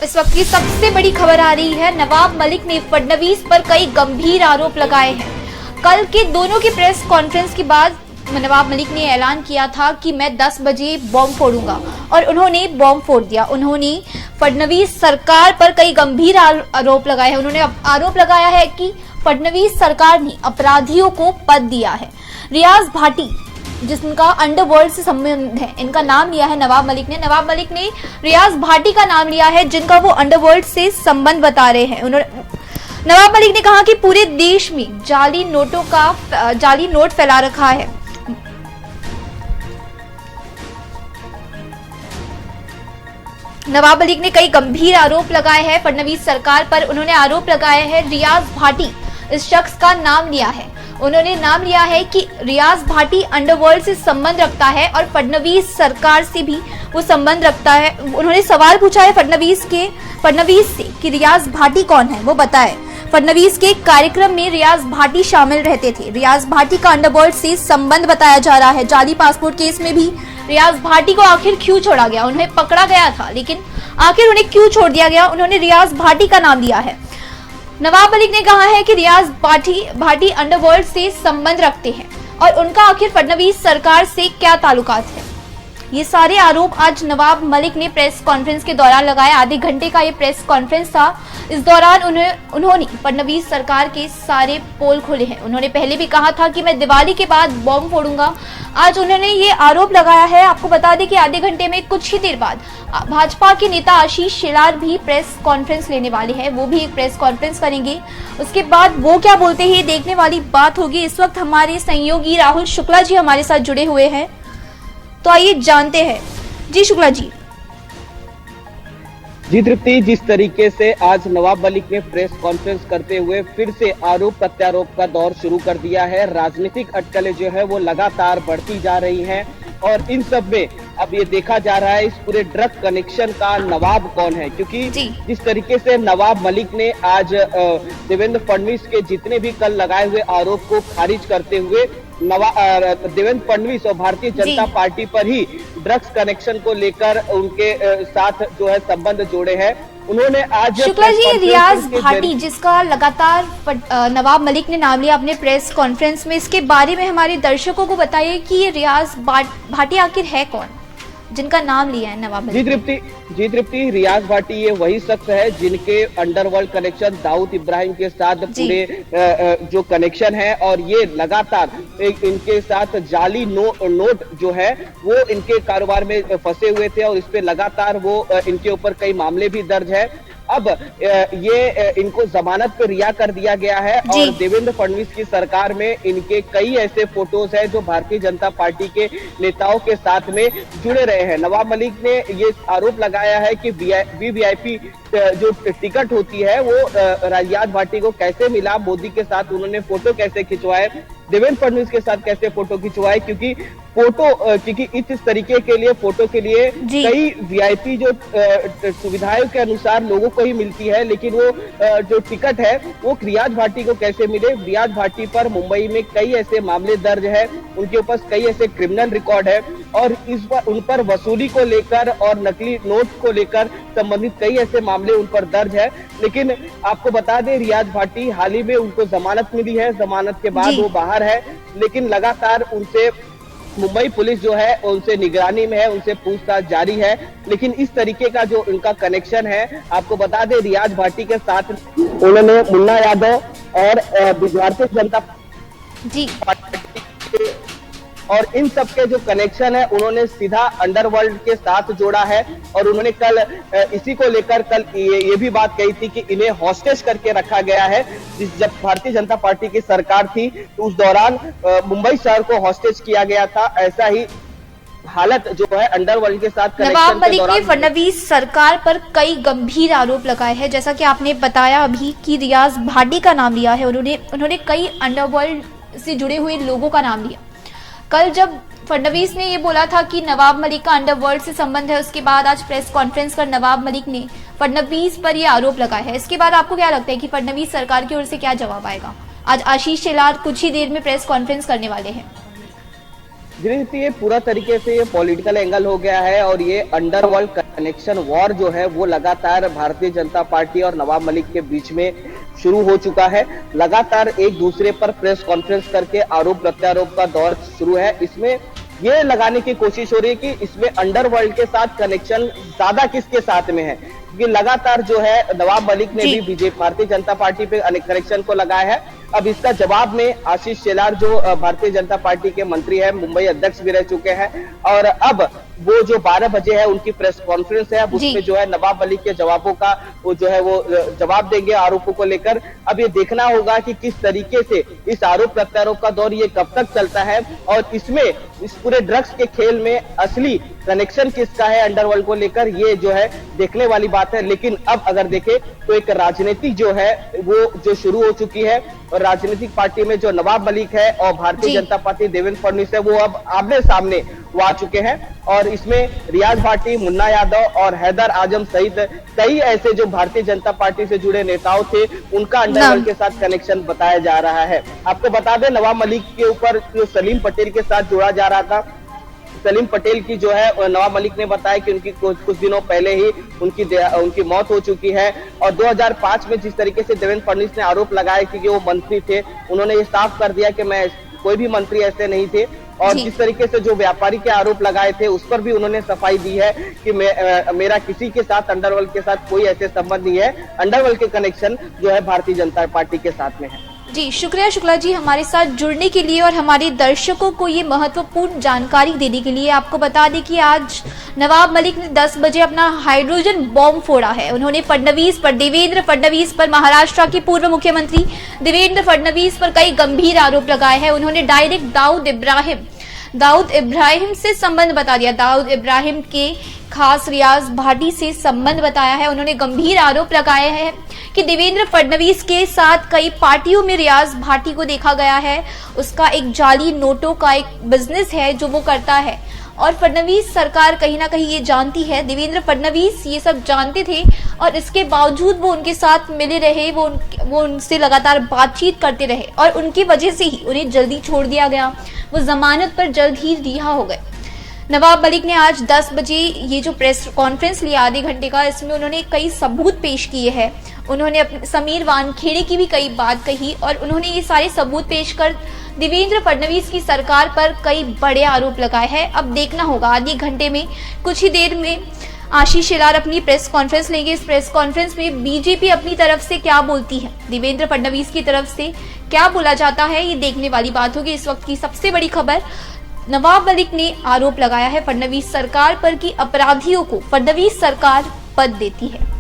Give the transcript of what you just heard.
इस वक्त की सबसे बड़ी खबर आ रही है, नवाब मलिक ने फडणवीस पर कई गंभीर आरोप लगाए हैं। कल के दोनों की प्रेस कॉन्फ्रेंस के बाद नवाब मलिक ने ऐलान किया था कि मैं 10 बजे बॉम्ब फोड़ूंगा और उन्होंने बॉम्ब फोड़ दिया। उन्होंने फडणवीस सरकार पर कई गंभीर आरोप लगाए हैं। उन्होंने आरोप लगाया है कि फडणवीस सरकार ने अपराधियों को पद दिया है। रियाज भाटी, जिनका अंडरवर्ल्ड से संबंध है, इनका नाम लिया है नवाब मलिक ने। नवाब मलिक ने रियाज भाटी का नाम लिया है, जिनका वो अंडरवर्ल्ड से संबंध बता रहे हैं। नवाब मलिक ने कहा कि पूरे देश में जाली नोट फैला रखा है। नवाब मलिक ने कई गंभीर आरोप लगाए हैं फडणवीस सरकार पर। उन्होंने आरोप लगाया है रियाज भाटी इस शख्स का नाम लिया है। उन्होंने नाम लिया है कि रियाज भाटी अंडरवर्ल्ड से संबंध रखता है और फडणवीस सरकार से भी वो संबंध रखता है। उन्होंने सवाल पूछा है फडणवीस से कि रियाज भाटी कौन है, वो बताए। फडणवीस के कार्यक्रम में रियाज भाटी शामिल रहते थे। रियाज भाटी का अंडरवर्ल्ड से संबंध बताया जा रहा है। जाली पासपोर्ट केस में भी रियाज भाटी को आखिर क्यों छोड़ा गया? उन्हें पकड़ा गया था, लेकिन आखिर उन्हें क्यों छोड़ दिया गया? उन्होंने रियाज भाटी का नाम लिया है। नवाब मलिक ने कहा है कि रियाज भाटी अंडरवर्ल्ड से संबंध रखते हैं और उनका आखिर फडणवीस सरकार से क्या ताल्लुकात है। ये सारे आरोप आज नवाब मलिक ने प्रेस कॉन्फ्रेंस के दौरान लगाए। आधे घंटे का ये प्रेस कॉन्फ्रेंस था। इस दौरान उन्होंने फडणवीस सरकार के सारे पोल खोले हैं। उन्होंने पहले भी कहा था कि मैं दिवाली के बाद बॉम्ब फोड़ूंगा। आज उन्होंने ये आरोप लगाया है। आपको बता दें कि आधे घंटे में कुछ ही देर बाद भाजपा के नेता आशीष शेलार भी प्रेस कॉन्फ्रेंस लेने वाले हैं। वो भी एक प्रेस कॉन्फ्रेंस करेंगे। उसके बाद वो क्या बोलते हैं, देखने वाली बात होगी। इस वक्त हमारे सहयोगी राहुल शुक्ला जी हमारे साथ जुड़े हुए हैं, तो आइए जानते हैं। जी शुक्ला जी। जी तृप्ति, जिस तरीके से आज नवाब मलिक ने प्रेस कॉन्फ्रेंस करते हुए फिर से आरोप प्रत्यारोप का दौर शुरू कर दिया है। राजनीतिक अटकलें जो है वो लगातार बढ़ती जा रही हैं और इन सब में अब ये देखा जा रहा है इस पूरे ड्रग कनेक्शन का नवाब कौन है, क्योंकि जिस तरीके से नवाब मलिक ने आज देवेंद्र फडणवीस के जितने भी कल लगाए हुए आरोप को खारिज करते हुए देवेंद्र फडणवीस और भारतीय जनता पार्टी पर ही ड्रग्स कनेक्शन को लेकर उनके साथ जो है संबंध जोड़े हैं। उन्होंने आज शुक्ला जी, रियाज भाटी जिसका लगातार नवाब मलिक ने नाम लिया अपने प्रेस कॉन्फ्रेंस में, इसके बारे में हमारे दर्शकों को बताइए कि ये रियाज भाटी आखिर है कौन, जिनका नाम लिया है नवाब मलिक। जी तृप्ति, रियाज भाटी ये वही शख्स है जिनके अंडरवर्ल्ड कनेक्शन दाऊद इब्राहिम के साथ पूरे जो कनेक्शन है और ये लगातार इनके साथ जाली नोट जो है वो इनके कारोबार में फंसे हुए थे और इस पे लगातार वो इनके ऊपर कई मामले भी दर्ज है। अब ये इनको जमानत पे रिहा कर दिया गया है और देवेंद्र फडणवीस की सरकार में इनके कई ऐसे फोटोज हैं जो भारतीय जनता पार्टी के नेताओं के साथ में जुड़े रहे हैं। नवाब मलिक ने ये आरोप लगाया है कि वीवीआईपी जो टिकट होती है वो रियाज भाटी को कैसे मिला, मोदी के साथ उन्होंने फोटो कैसे खिंचवाए, देवेंद्र फडणवीस के साथ कैसे फोटो खिंचवाए, क्योंकि इस तरीके के लिए फोटो के लिए कई वीआईपी जो सुविधाओं के अनुसार लोगों को ही मिलती है, लेकिन वो जो टिकट है वो रियाज भाटी को कैसे मिले। रियाज भाटी पर मुंबई में कई ऐसे मामले दर्ज है, उनके ऊपर कई ऐसे क्रिमिनल रिकॉर्ड है और उन पर वसूली को लेकर और नकली नोट को लेकर संबंधित कई ऐसे मामले उन पर दर्ज है। लेकिन आपको बता दें, रियाज भाटी हाल ही में उनको जमानत मिली है। जमानत के बाद वो बाहर है, लेकिन लगातार उनसे मुंबई पुलिस जो है उनसे निगरानी में है, उनसे पूछताछ जारी है। लेकिन इस तरीके का जो उनका कनेक्शन है, आपको बता दें रियाज भाटी के साथ उन्होंने मुन्ना यादव और भारतीय जनता पार्टी और इन सब के जो कनेक्शन है उन्होंने सीधा अंडरवर्ल्ड के साथ जोड़ा है। और उन्होंने कल इसी को लेकर कल ये भी बात कही थी कि इन्हें हॉस्टेज करके रखा गया है। जब भारतीय जनता पार्टी की सरकार थी तो उस दौरान मुंबई शहर को हॉस्टेज किया गया था। ऐसा ही हालत जो है अंडरवर्ल्ड के साथ नवाब मलिक ने फडणवीस सरकार पर कई गंभीर आरोप लगाए हैं, जैसा कि आपने बताया अभी कि रियाज भाटी का नाम लिया है। उन्होंने कई अंडरवर्ल्ड से जुड़े हुए लोगों का नाम लिया। कल जब फडणवीस ने ये बोला था कि नवाब मलिक का अंडरवर्ल्ड से संबंध है, उसके बाद आज प्रेस कॉन्फ्रेंस कर नवाब मलिक ने फडणवीस पर ये आरोप लगाए हैं। इसके बाद आपको क्या लगता है कि फडणवीस सरकार की ओर से क्या जवाब आएगा? आज आशीष शेलार कुछ ही देर में प्रेस कॉन्फ्रेंस करने वाले हैं। ये पूरा तरीके से ये पॉलिटिकल एंगल हो गया है और ये अंडरवर्ल्ड कनेक्शन वॉर जो है वो लगातार भारतीय जनता पार्टी और नवाब मलिक के बीच में शुरू हो चुका है। लगातार एक दूसरे पर प्रेस कॉन्फ्रेंस करके आरोप प्रत्यारोप का दौर शुरू है। इसमें ये लगाने की कोशिश हो रही है कि इसमें अंडरवर्ल्ड के साथ कनेक्शन ज्यादा किसके साथ में है, क्योंकि लगातार जो है नवाब मलिक ने भी बीजेपी भारतीय जनता पार्टी पे कनेक्शन को लगाया है। अब इसका जवाब में आशीष शेलार जो भारतीय जनता पार्टी के मंत्री है, मुंबई अध्यक्ष भी रह चुके हैं, और अब वो जो 12 बजे है उनकी प्रेस कॉन्फ्रेंस है, उसमें जो है नवाब मलिक के जवाबों का वो जो है वो जवाब देंगे आरोपों को लेकर। अब ये देखना होगा कि किस तरीके से इस आरोप प्रत्यारोप का दौर ये कब तक चलता है और इसमें इस पूरे ड्रग्स के खेल में असली कनेक्शन किसका है अंडरवर्ल्ड को लेकर, ये जो है देखने वाली बात है। लेकिन अब अगर देखें तो एक राजनीति जो है वो जो शुरू हो चुकी है और राजनीतिक पार्टी में जो नवाब मलिक है और भारतीय जनता पार्टी देवेंद्र फडणवीस है वो अब आमने सामने आ चुके हैं, और इसमें रियाज भाटी, मुन्ना यादव और हैदर आजम सहित कई ऐसे जो भारतीय जनता पार्टी से जुड़े नेताओं थे उनका अंडरवर्ल्ड के साथ कनेक्शन बताया जा रहा है। आपको बता दें नवाब मलिक के ऊपर जो सलीम पटेल के साथ जोड़ा जा रहा था, सलीम पटेल की जो है नवाब मलिक ने बताया कि उनकी कुछ दिनों पहले ही उनकी मौत हो चुकी है, और 2005 में जिस तरीके से देवेंद्र फडणवीस ने आरोप लगाया कि वो मंत्री थे, उन्होंने ये साफ कर दिया कि मैं कोई भी मंत्री ऐसे नहीं थे, और जिस तरीके से जो व्यापारी के आरोप लगाए थे उस पर भी उन्होंने सफाई दी है कि मेरा किसी के साथ अंडरवर्ल्ड के साथ कोई ऐसे संबंध नहीं है, अंडरवर्ल्ड के कनेक्शन जो है भारतीय जनता पार्टी के साथ में है। जी शुक्रिया शुक्ला जी हमारे साथ जुड़ने के लिए और हमारे दर्शकों को ये महत्वपूर्ण जानकारी देने के लिए। आपको बता दें कि आज नवाब मलिक ने 10 बजे अपना हाइड्रोजन बॉम्ब फोड़ा है। उन्होंने देवेंद्र फडणवीस पर, महाराष्ट्र के पूर्व मुख्यमंत्री देवेंद्र फडणवीस पर कई गंभीर आरोप लगाए हैं। उन्होंने डायरेक्ट दाऊद इब्राहिम से संबंध बता दिया, दाऊद इब्राहिम के खास रियाज भाटी से संबंध बताया है। उन्होंने गंभीर आरोप लगाए हैं कि देवेंद्र फडणवीस के साथ कई पार्टियों में रियाज भाटी को देखा गया है। उसका एक जाली नोटों का एक बिजनेस है जो वो करता है, और फडणवीस सरकार कहीं ना कहीं ये जानती है, देवेंद्र फडणवीस ये सब जानते थे और इसके बावजूद वो उनके साथ मिले रहे, वो उनसे लगातार बातचीत करते रहे और उनकी वजह से ही उन्हें जल्दी छोड़ दिया गया। वो जमानत पर जल्द ही रिहा हो गए। नवाब मलिक ने आज 10 बजे ये जो प्रेस कॉन्फ्रेंस लिया आधे घंटे का, इसमें उन्होंने कई सबूत पेश किए हैं। उन्होंने अपने समीर वानखेड़े की भी कई बात कही और उन्होंने ये सारे सबूत पेश कर देवेंद्र फडणवीस की सरकार पर कई बड़े आरोप लगाए हैं। अब देखना होगा आधे घंटे में, कुछ ही देर में आशीष शेलार अपनी प्रेस कॉन्फ्रेंस लेंगे। इस प्रेस कॉन्फ्रेंस में बीजेपी अपनी तरफ से क्या बोलती है, देवेंद्र फडणवीस की तरफ से क्या बोला जाता है, ये देखने वाली बात होगी। इस वक्त की सबसे बड़ी खबर, नवाब मलिक ने आरोप लगाया है फडणवीस सरकार पर कि अपराधियों को फडणवीस सरकार पद देती है।